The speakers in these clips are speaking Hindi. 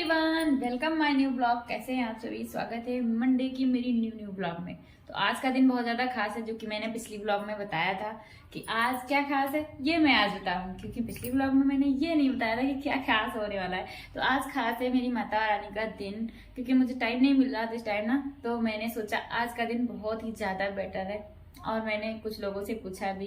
Everyone, welcome my new blog. कैसे हैं आप सभी? स्वागत है मंडे की मेरी न्यू ब्लॉग में। तो आज का दिन बहुत ज्यादा खास है, जो कि मैंने पिछली ब्लॉग में बताया था कि आज क्या खास है ये मैं आज बताऊं, क्योंकि पिछली ब्लॉग में मैंने ये नहीं बताया था कि क्या खास होने वाला है। तो आज खास है मेरी माता रानी का दिन, क्योंकि मुझे टाइम नहीं मिल रहा था इस टाइम ना, तो मैंने सोचा आज का दिन बहुत ही ज्यादा बेटर है। और मैंने कुछ लोगों से पूछा भी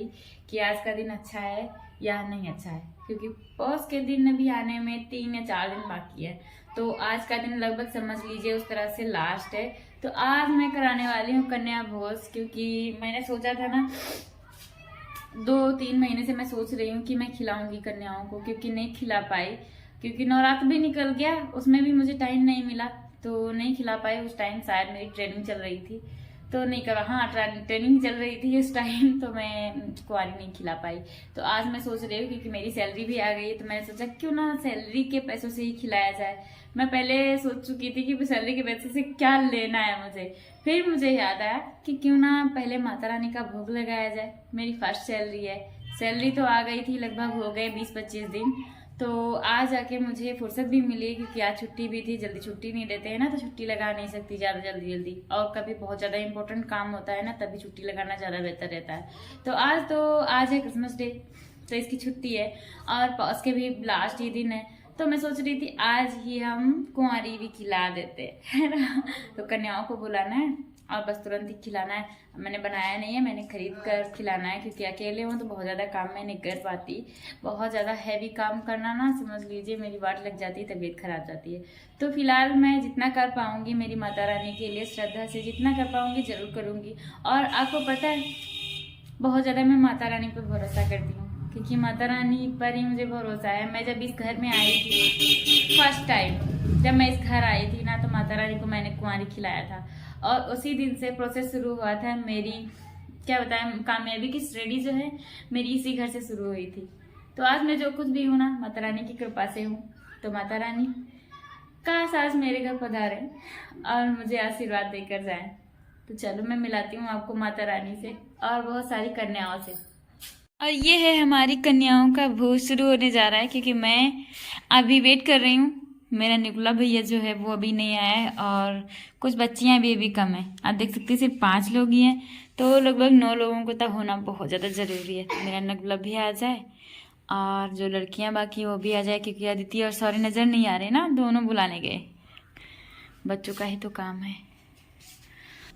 कि आज का दिन अच्छा है या नहीं अच्छा है, क्योंकि पौष के दिन अभी आने में 3 या 4 दिन बाकी है। तो आज का दिन लगभग समझ लीजिए उस तरह से लास्ट है। तो आज मैं कराने वाली हूँ कन्या भोज, क्योंकि मैंने सोचा था ना, 2-3 महीने से मैं सोच रही हूँ कि मैं खिलाऊंगी कन्याओं को, क्योंकि नहीं खिला पाई, क्योंकि नवरात्र भी निकल गया, उसमें भी मुझे टाइम नहीं मिला, तो नहीं खिला पाई। उस टाइम शायद मेरी ट्रेनिंग चल रही थी तो नहीं करा। हाँ, ट्रेनिंग चल रही थी उस टाइम, तो मैं कुंवारी नहीं खिला पाई। तो आज मैं सोच रही हूँ, क्योंकि मेरी सैलरी भी आ गई है, तो मैंने सोचा क्यों ना सैलरी के पैसों से ही खिलाया जाए। मैं पहले सोच चुकी थी कि सैलरी के पैसे से क्या लेना है मुझे, फिर मुझे याद आया कि क्यों ना पहले माता रानी का भोग लगाया जाए। मेरी फर्स्ट सैलरी है, सैलरी तो आ गई थी, लगभग हो गए 20-25 दिन। तो आज जाके मुझे फुर्सत भी मिली, क्योंकि आज छुट्टी भी थी। जल्दी छुट्टी नहीं देते हैं ना, तो छुट्टी लगा नहीं सकती ज़्यादा जल्दी, और कभी बहुत ज़्यादा इंपॉर्टेंट काम होता है ना, तभी छुट्टी लगाना ज़्यादा बेहतर रहता है। तो आज है क्रिसमस डे, तो इसकी छुट्टी है, और पौष के भी लास्ट ही दिन है। तो मैं सोच रही थी आज ही हम कुंवारी भी खिला देते है ना। तो कन्याओं को बुलाना है और बस तुरंत ही खिलाना है। मैंने बनाया नहीं है, मैंने खरीद कर खिलाना है, क्योंकि अकेले हूँ तो बहुत ज़्यादा काम मैं नहीं कर पाती। बहुत ज़्यादा हैवी काम करना ना, समझ लीजिए मेरी वाट लग जाती है, तबीयत खराब जाती है। तो फिलहाल मैं जितना कर पाऊँगी मेरी माता रानी के लिए श्रद्धा से जितना कर पाऊँगी जरूर करूँगी। और आपको पता है, बहुत ज़्यादा मैं माता रानी पर भरोसा करती हूँ, क्योंकि माता रानी पर ही मुझे भरोसा है। मैं जब इस घर में आई थी फर्स्ट टाइम, जब मैं इस घर आई थी ना, तो माता रानी को मैंने कुंवारी खिलाया था, और उसी दिन से प्रोसेस शुरू हुआ था मेरी, क्या बताएं, कामयाबी की श्रेणी जो है मेरी इसी घर से शुरू हुई थी। तो आज मैं जो कुछ भी हूँ ना, माता रानी की कृपा से हूँ। तो माता रानी काश आज मेरे घर पधारे और मुझे आशीर्वाद देकर जाए। तो चलो मैं मिलाती हूँ आपको माता रानी से और बहुत सारी कन्याओं से। और ये है हमारी कन्याओं का भोज शुरू होने जा रहा है, क्योंकि मैं अभी वेट कर रही हूँ। मेरा निकुला भैया जो है वो अभी नहीं आया है, और कुछ बच्चियां भी अभी कम है। आप देख सकते हैं सिर्फ 5 लोग ही हैं, तो लगभग 9 लोगों को तक होना बहुत ज़्यादा ज़रूरी है। मेरा निकुला भी आ जाए और जो लड़कियां बाकी वो भी आ जाए, क्योंकि अदिति और सौरी नज़र नहीं आ रहे ना, दोनों बुलाने गए। बच्चों का ही तो काम है।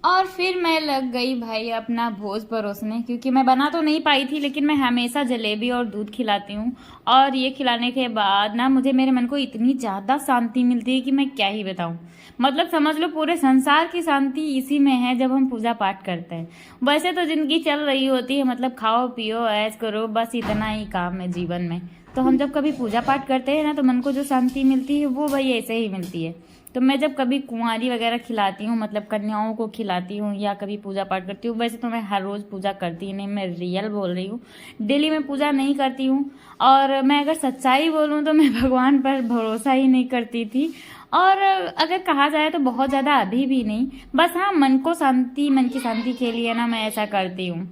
और फिर मैं लग गई भाई अपना भोज परोसने, क्योंकि मैं बना तो नहीं पाई थी, लेकिन मैं हमेशा जलेबी और दूध खिलाती हूँ। और ये खिलाने के बाद ना मुझे मेरे मन को इतनी ज़्यादा शांति मिलती है कि मैं क्या ही बताऊँ। मतलब समझ लो पूरे संसार की शांति इसी में है, जब हम पूजा पाठ करते हैं। वैसे तो जिंदगी चल रही होती है, मतलब खाओ पियो ऐश करो, बस इतना ही काम है जीवन में। तो हम जब कभी पूजा पाठ करते हैं ना, तो मन को जो शांति मिलती है वो भाई ऐसे ही मिलती है। तो मैं जब कभी कुंवारी वगैरह खिलाती हूँ, मतलब कन्याओं को खिलाती हूँ, या कभी पूजा पाठ करती हूँ, वैसे तो मैं हर रोज़ पूजा करती नहीं, मैं रियल बोल रही हूँ, डेली में पूजा नहीं करती हूँ। और मैं अगर सच्चाई बोलूँ तो मैं भगवान पर भरोसा ही नहीं करती थी। और अगर कहा जाए तो बहुत ज़्यादा अभी भी नहीं, बस हाँ मन की शांति के लिए ना मैं ऐसा करती हूँ,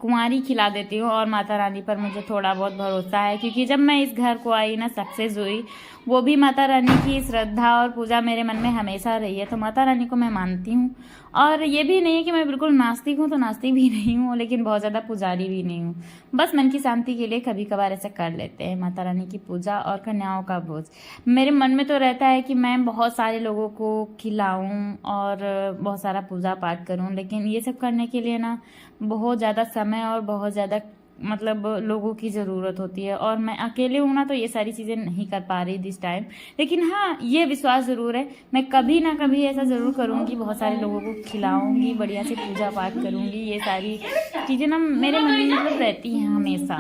कुंवारी खिला देती हूँ। और माता रानी पर मुझे थोड़ा बहुत भरोसा है, क्योंकि जब मैं इस घर को आई ना, सक्सेस हुई, वो भी माता रानी की श्रद्धा और पूजा मेरे मन में हमेशा रही है। तो माता रानी को मैं मानती हूँ। और ये भी नहीं है कि मैं बिल्कुल नास्तिक हूँ, तो नास्तिक भी नहीं हूँ, लेकिन बहुत ज़्यादा पुजारी भी नहीं हूँ। बस मन की शांति के लिए कभी कभार ऐसा कर लेते हैं, माता रानी की पूजा और कन्याओं का भोज। मेरे मन में तो रहता है कि मैं बहुत सारे लोगों को खिलाऊं और बहुत सारा पूजा पाठ करूं, लेकिन ये सब करने के लिए ना बहुत ज़्यादा समय और बहुत ज़्यादा मतलब लोगों की ज़रूरत होती है, और मैं अकेले हूँ ना, तो ये सारी चीज़ें नहीं कर पा रही दिस टाइम। लेकिन हाँ, ये विश्वास ज़रूर है, मैं कभी ना कभी ऐसा ज़रूर करूँगी, बहुत सारे लोगों को खिलाऊंगी, बढ़िया से पूजा पाठ करूँगी। ये सारी चीज़ें ना मेरे मन में मतलब रहती हैं हमेशा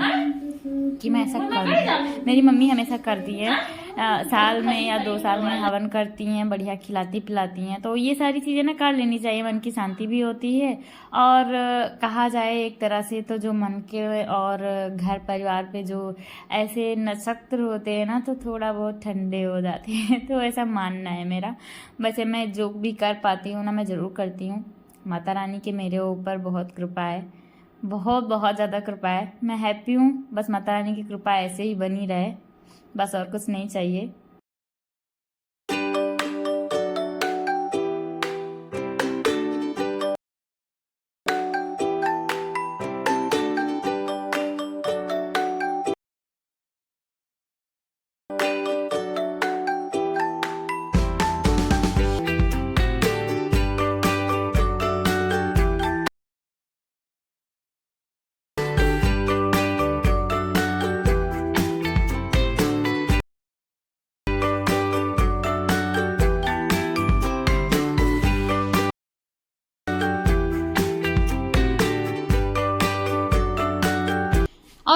कि मैं ऐसा करूँ। मेरी मम्मी हमेशा करती है, साल में या 2 साल में हवन करती हैं, बढ़िया खिलाती पिलाती हैं। तो ये सारी चीज़ें ना कर लेनी चाहिए, मन की शांति भी होती है। और कहा जाए एक तरह से तो जो मन के और घर परिवार पे जो ऐसे नक्षत्र होते हैं ना, तो थोड़ा बहुत ठंडे हो जाते हैं। तो ऐसा मानना है मेरा। वैसे मैं जो भी कर पाती हूँ ना, मैं ज़रूर करती हूँ। माता रानी के मेरे ऊपर बहुत कृपा है, बहुत बहुत ज़्यादा कृपा है। मैं हैप्पी हूँ, बस माता रानी की कृपा ऐसे ही बनी रहे, बस और कुछ नहीं चाहिए।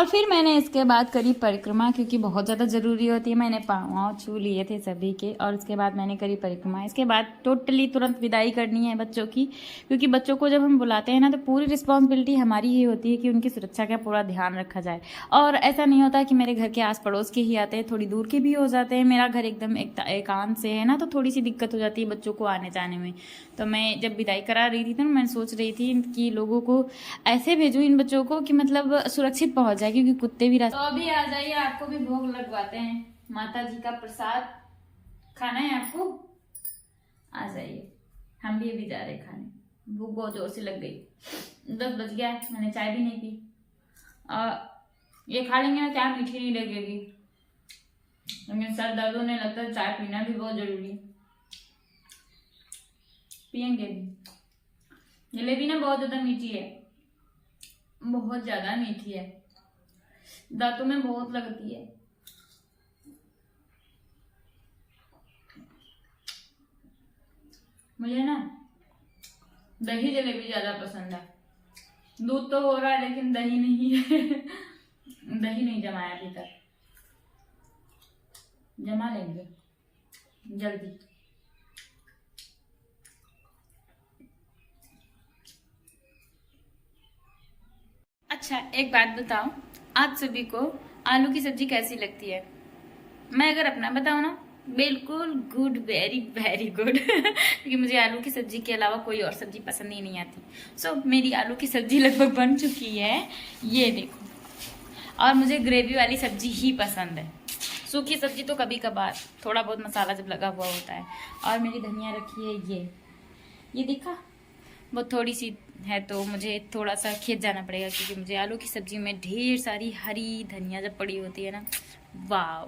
और फिर मैंने इसके बाद करी परिक्रमा, क्योंकि बहुत ज़्यादा ज़रूरी होती है। मैंने पाँव छू लिए थे सभी के, और उसके बाद मैंने करी परिक्रमा। इसके बाद टोटली तुरंत विदाई करनी है बच्चों की, क्योंकि बच्चों को जब हम बुलाते हैं ना तो पूरी रिस्पॉन्सिबिलिटी हमारी ही होती है कि उनकी सुरक्षा का पूरा ध्यान रखा जाए। और ऐसा नहीं होता कि मेरे घर के आस पड़ोस के ही आते हैं, थोड़ी दूर के भी हो जाते हैं। मेरा घर एकदम एकांत से है ना, तो थोड़ी सी दिक्कत हो जाती है बच्चों को आने जाने में। तो मैं जब विदाई करा रही थी तो मैं सोच रही थी कि लोगों को ऐसे भेजूं इन बच्चों को कि मतलब सुरक्षित पहुंच जाए, क्योंकि कुत्ते भी रास्ते। तो अभी आ जाइए, आपको भी भोग लगवाते हैं, माता जी का प्रसाद खाना है आपको, आ जाइए। हम भी अभी जा रहे खाने, भूख बहुत जोर से लग गई। 10 बज गया, मैंने चाय भी नहीं पी। ये खा लेंगे ना, चाय मीठी नहीं लगेगी, लेकिन सर दर्द होने लगता है, चाय पीना भी बहुत जरूरी, पियेंगे भी। जलेबी ना बहुत ज्यादा मीठी है, बहुत ज्यादा मीठी है, दांतों में बहुत लगती है। मुझे ना दही जलेबी ज्यादा पसंद है। दूध तो हो रहा है लेकिन दही नहीं है। दही नहीं जमाया अभी तक, जमा लेंगे जल्दी। अच्छा, एक बात बताओ, आप सभी को आलू की सब्जी कैसी लगती है? मैं अगर अपना बताऊं ना, बिल्कुल गुड, वेरी वेरी गुड। क्योंकि मुझे आलू की सब्जी के अलावा कोई और सब्जी पसंद ही नहीं आती। सो मेरी आलू की सब्जी लगभग बन चुकी है, ये देखो। और मुझे ग्रेवी वाली सब्जी ही पसंद है, सूखी सब्जी तो कभी कभार, थोड़ा बहुत मसाला जब लगा हुआ होता है। और मेरी धनिया रखी है, ये दिखा, वो थोड़ी सी है, तो मुझे थोड़ा सा खेत जाना पड़ेगा, क्योंकि मुझे आलू की सब्जी में ढेर सारी हरी धनिया जब पड़ी होती है ना, वाह।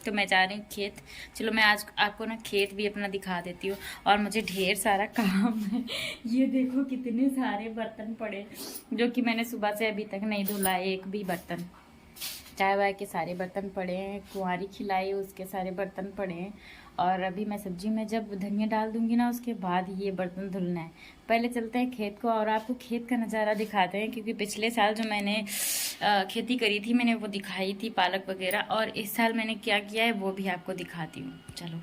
तो मैं जा रही हूँ खेत। चलो मैं आज आपको ना खेत भी अपना दिखा देती हूँ। और मुझे ढेर सारा काम है, ये देखो कितने सारे बर्तन पड़े, जो कि मैंने सुबह से अभी तक नहीं धुला एक भी बर्तन। चाय वाय के सारे बर्तन पड़े हैं, कुंवारी खिलाई उसके सारे बर्तन पड़े हैं। और अभी मैं सब्जी में जब धनिया डाल दूंगी ना, उसके बाद ये बर्तन धुलना है। पहले चलते हैं खेत को और आपको खेत का नज़ारा दिखाते हैं, क्योंकि पिछले साल जो मैंने खेती करी थी मैंने वो दिखाई थी, पालक वगैरह। और इस साल मैंने क्या किया है वो भी आपको दिखाती हूँ। चलो,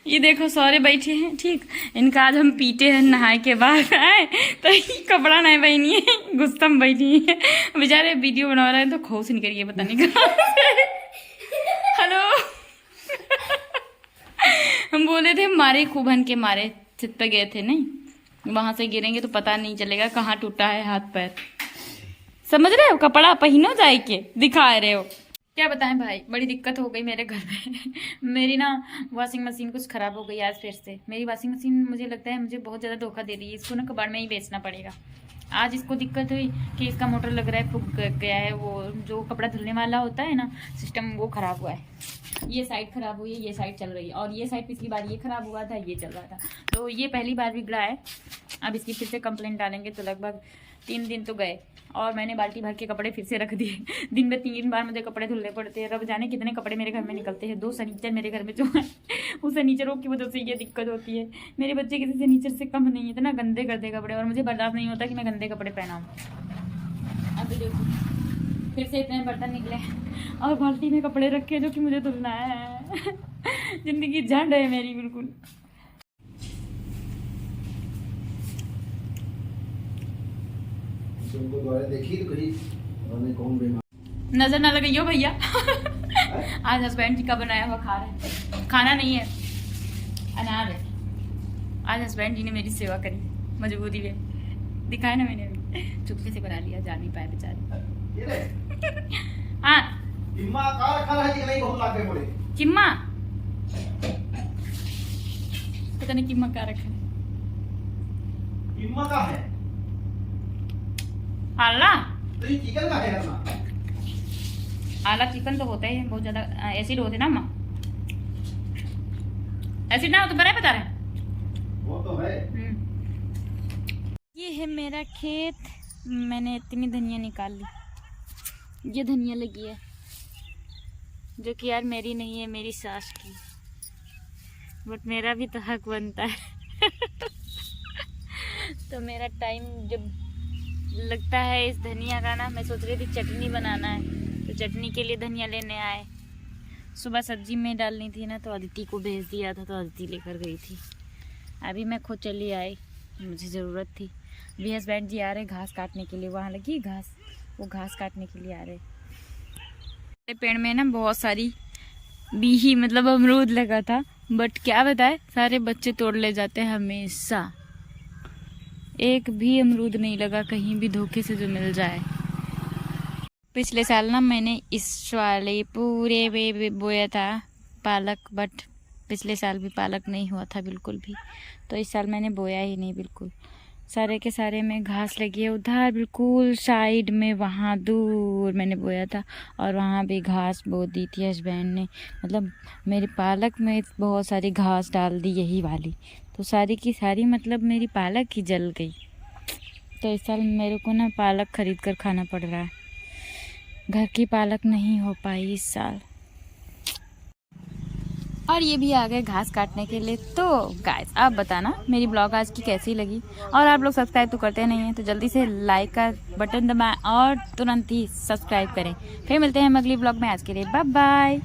ये देखो सौरे बैठे हैं, ठीक, इनका आज हम पीटे हैं नहाए के बाद आए, तो ये कपड़ा नहीं बहनी है, गुस्सा में बैठी है बेचारे। वीडियो बना रहे हैं तो खोस नहीं करिए, पता नहीं कहाँ। हेलो। हम बोले थे मारे खूबन के मारे, छत पे गए थे, नहीं वहां से गिरेंगे तो पता नहीं चलेगा कहाँ टूटा है हाथ पैर, समझ रहे हो? कपड़ा पहनो जाए के दिखा रहे हो, क्या बताएं भाई, बड़ी दिक्कत हो गई मेरे घर में। मेरी ना वॉशिंग मशीन कुछ खराब हो गई आज फिर से। मेरी वॉशिंग मशीन मुझे लगता है मुझे बहुत ज़्यादा धोखा दे रही है, इसको ना कबाड़ में ही बेचना पड़ेगा। आज इसको दिक्कत हुई कि इसका मोटर लग रहा है फूक गया है, वो जो कपड़ा धुलने वाला होता है ना सिस्टम, वो खराब हुआ है। ये साइड खराब हुई है, ये साइड चल रही है, और ये साइड पिछली बार ये खराब हुआ था, ये चल रहा था, तो ये पहली बार बिगड़ा है। अब इसकी फिर से कंप्लेंट डालेंगे, तो लगभग 3 दिन तो गए। और मैंने बाल्टी भर के कपड़े फिर से रख दिए। दिन में 3 बार मुझे कपड़े धुलने पड़ते हैं, रब जाने कितने कपड़े मेरे घर में निकलते हैं। 2 सनीचर मेरे घर में जो है, उस सनीचरों की वजह से ये दिक्कत होती है। मेरे बच्चे किसी सनीचर से कम नहीं है, इतना गंदे करते कपड़े, और मुझे बर्दाश्त नहीं होता कि मैं गंदे कपड़े पहनाऊँ। अभी देखो फिर से इतने बर्तन निकले और बाल्टी में कपड़े रखे जो कि मुझे धुलना है। जिंदगी झंड है मेरी बिल्कुल। नजर ना लगाइयो भैया। आज हस्बैंड जी का बनाया हुआ खा रहे हैं, खाना नहीं है, अनार है। आज हस्बैंड जी ने मेरी सेवा करी मजबूरी में, दिखाया ना मैंने अभी, चुपके से बना लिया, जा नहीं पाए बेचारे। हाँ किम्मा, पता नहीं किम्मा का रखा है, किम्मा का है आला, तो ये चिकन का है ना? आला चिकन तो होता है, बहुत ज्यादा एसिड होते ना अम्मा, एसिड ना हो तो बड़ा बता रहे, वो तो है। ये है मेरा खेत, मैंने इतनी धनिया निकाल ली। ये धनिया लगी है जो कि यार मेरी नहीं है, मेरी सास की, बट मेरा भी तो हक बनता है। तो मेरा टाइम जब लगता है इस धनिया का ना, मैं सोच रही थी चटनी बनाना है, तो चटनी के लिए धनिया लेने आए। सुबह सब्जी में डालनी थी ना, तो अदिति को भेज दिया था, तो अदिति लेकर गई थी। अभी मैं खुद चली आई, मुझे ज़रूरत थी। भी हस्बैंड जी आ रहे घास काटने के लिए, वहाँ लगी घास, वो घास काटने के लिए आ रहे। पेड़ में ना बहुत सारी बीही मतलब अमरूद लगा था, बट क्या बताए सारे बच्चे तोड़ ले जाते हैं हमेशा। एक भी अमरूद नहीं लगा कहीं भी, धोखे से जो मिल जाए। पिछले साल ना मैंने इस वाले पूरे में बोया था पालक, बट पिछले साल भी पालक नहीं हुआ था बिल्कुल भी, तो इस साल मैंने बोया ही नहीं बिल्कुल। सारे के सारे में घास लगी है, उधर बिल्कुल साइड में वहाँ दूर मैंने बोया था, और वहाँ भी घास बो दी थी हस्बैंड ने। मतलब मेरी पालक में बहुत सारी घास डाल दी यही वाली, तो सारी की सारी मतलब मेरी पालक ही जल गई। तो इस साल मेरे को ना पालक खरीद कर खाना पड़ रहा है, घर की पालक नहीं हो पाई इस साल। और ये भी आ गए घास काटने के लिए। तो गाइस आप बताना मेरी ब्लॉग आज की कैसी लगी, और आप लोग सब्सक्राइब तो करते नहीं हैं, तो जल्दी से लाइक का बटन दबाएं और तुरंत ही सब्सक्राइब करें। फिर मिलते हैं हम अगली ब्लॉग में, आज के लिए बाय बाय।